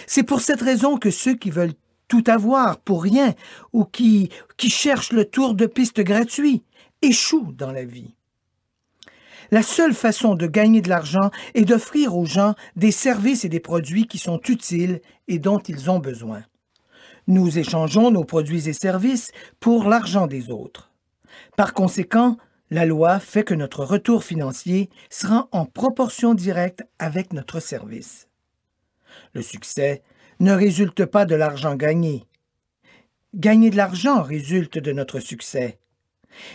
C'est pour cette raison que ceux qui veulent tout avoir pour rien ou qui cherchent le tour de piste gratuit échouent dans la vie. La seule façon de gagner de l'argent est d'offrir aux gens des services et des produits qui sont utiles et dont ils ont besoin. Nous échangeons nos produits et services pour l'argent des autres. Par conséquent, la loi fait que notre retour financier sera en proportion directe avec notre service. Le succès ne résulte pas de l'argent gagné. Gagner de l'argent résulte de notre succès.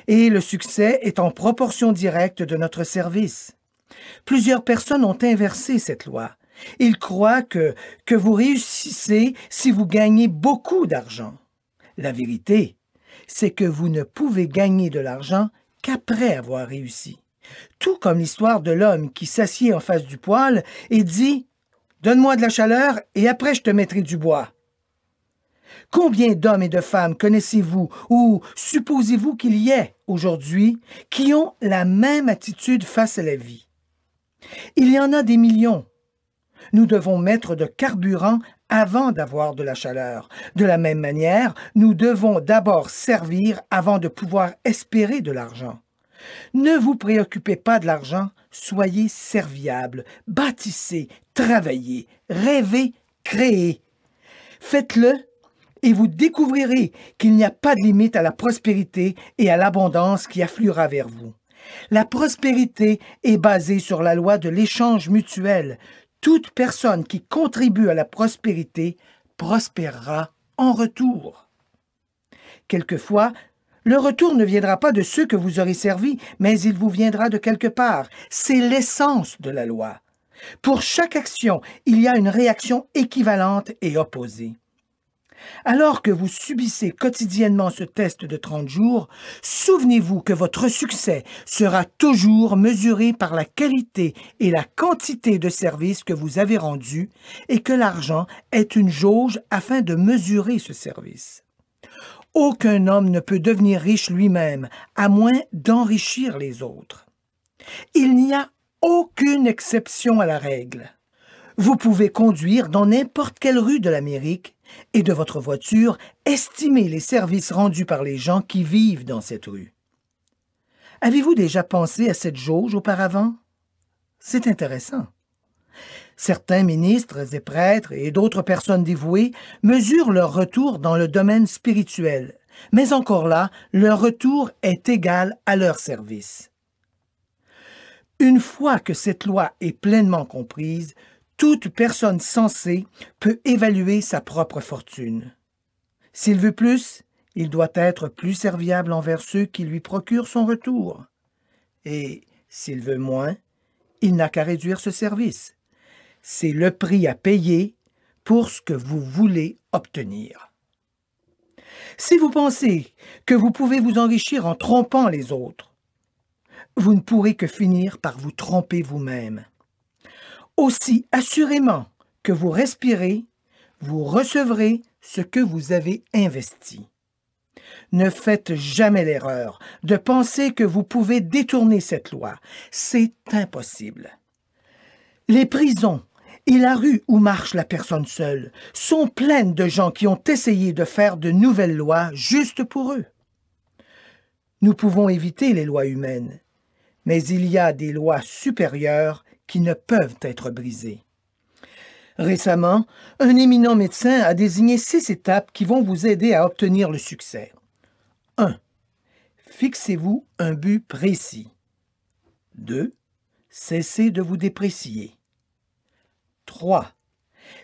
Et le succès est en proportion directe de notre service. Plusieurs personnes ont inversé cette loi. Ils croient que vous réussissez si vous gagnez beaucoup d'argent. La vérité, c'est que vous ne pouvez gagner de l'argent qu'après avoir réussi. Tout comme l'histoire de l'homme qui s'assied en face du poêle et dit « Donne-moi de la chaleur et après je te mettrai du bois ». Combien d'hommes et de femmes connaissez-vous ou supposez-vous qu'il y ait aujourd'hui qui ont la même attitude face à la vie? Il y en a des millions. Nous devons mettre de carburant avant d'avoir de la chaleur. De la même manière, nous devons d'abord servir avant de pouvoir espérer de l'argent. Ne vous préoccupez pas de l'argent, soyez serviables, bâtissez, travaillez, rêvez, créez. Faites-le et vous découvrirez qu'il n'y a pas de limite à la prospérité et à l'abondance qui affluera vers vous. La prospérité est basée sur la loi de l'échange mutuel. Toute personne qui contribue à la prospérité prospérera en retour. Quelquefois, le retour ne viendra pas de ceux que vous aurez servis, mais il vous viendra de quelque part. C'est l'essence de la loi. Pour chaque action, il y a une réaction équivalente et opposée. Alors que vous subissez quotidiennement ce test de 30 jours, souvenez-vous que votre succès sera toujours mesuré par la qualité et la quantité de services que vous avez rendus et que l'argent est une jauge afin de mesurer ce service. Aucun homme ne peut devenir riche lui-même, à moins d'enrichir les autres. Il n'y a aucune exception à la règle. Vous pouvez conduire dans n'importe quelle rue de l'Amérique et de votre voiture, estimer les services rendus par les gens qui vivent dans cette rue. Avez-vous déjà pensé à cette jauge auparavant? C'est intéressant. Certains ministres et prêtres et d'autres personnes dévouées mesurent leur retour dans le domaine spirituel, mais encore là, leur retour est égal à leur service. Une fois que cette loi est pleinement comprise, toute personne sensée peut évaluer sa propre fortune. S'il veut plus, il doit être plus serviable envers ceux qui lui procurent son retour. Et s'il veut moins, il n'a qu'à réduire ce service. C'est le prix à payer pour ce que vous voulez obtenir. Si vous pensez que vous pouvez vous enrichir en trompant les autres, vous ne pourrez que finir par vous tromper vous-même. Aussi assurément que vous respirez, vous recevrez ce que vous avez investi. Ne faites jamais l'erreur de penser que vous pouvez détourner cette loi. C'est impossible. Les prisons et la rue où marche la personne seule sont pleines de gens qui ont essayé de faire de nouvelles lois juste pour eux. Nous pouvons éviter les lois humaines, mais il y a des lois supérieures qui ne peuvent être brisées. Récemment, un éminent médecin a désigné 6 étapes qui vont vous aider à obtenir le succès. 1. Fixez-vous un but précis. 2. Cessez de vous déprécier. 3.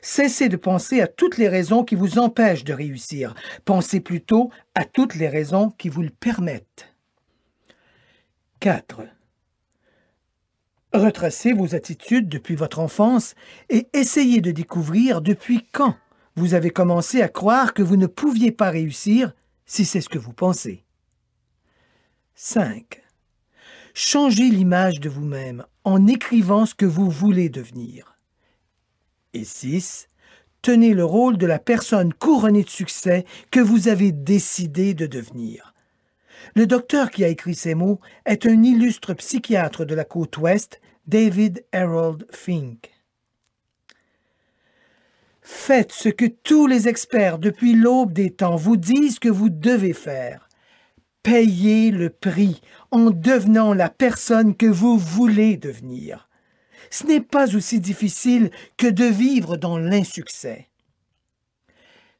Cessez de penser à toutes les raisons qui vous empêchent de réussir. Pensez plutôt à toutes les raisons qui vous le permettent. 4. Retracez vos attitudes depuis votre enfance et essayez de découvrir depuis quand vous avez commencé à croire que vous ne pouviez pas réussir si c'est ce que vous pensez. 5. Changez l'image de vous-même en écrivant ce que vous voulez devenir. Et 6. Tenez le rôle de la personne couronnée de succès que vous avez décidé de devenir. Le docteur qui a écrit ces mots est un illustre psychiatre de la côte ouest, David Harold Fink. Faites ce que tous les experts depuis l'aube des temps vous disent que vous devez faire. Payez le prix en devenant la personne que vous voulez devenir. Ce n'est pas aussi difficile que de vivre dans l'insuccès.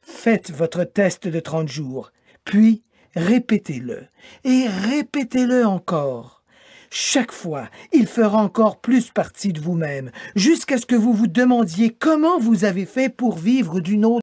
Faites votre test de 30 jours, puis répétez-le et répétez-le encore. Chaque fois, il fera encore plus partie de vous-même, jusqu'à ce que vous vous demandiez comment vous avez fait pour vivre d'une autre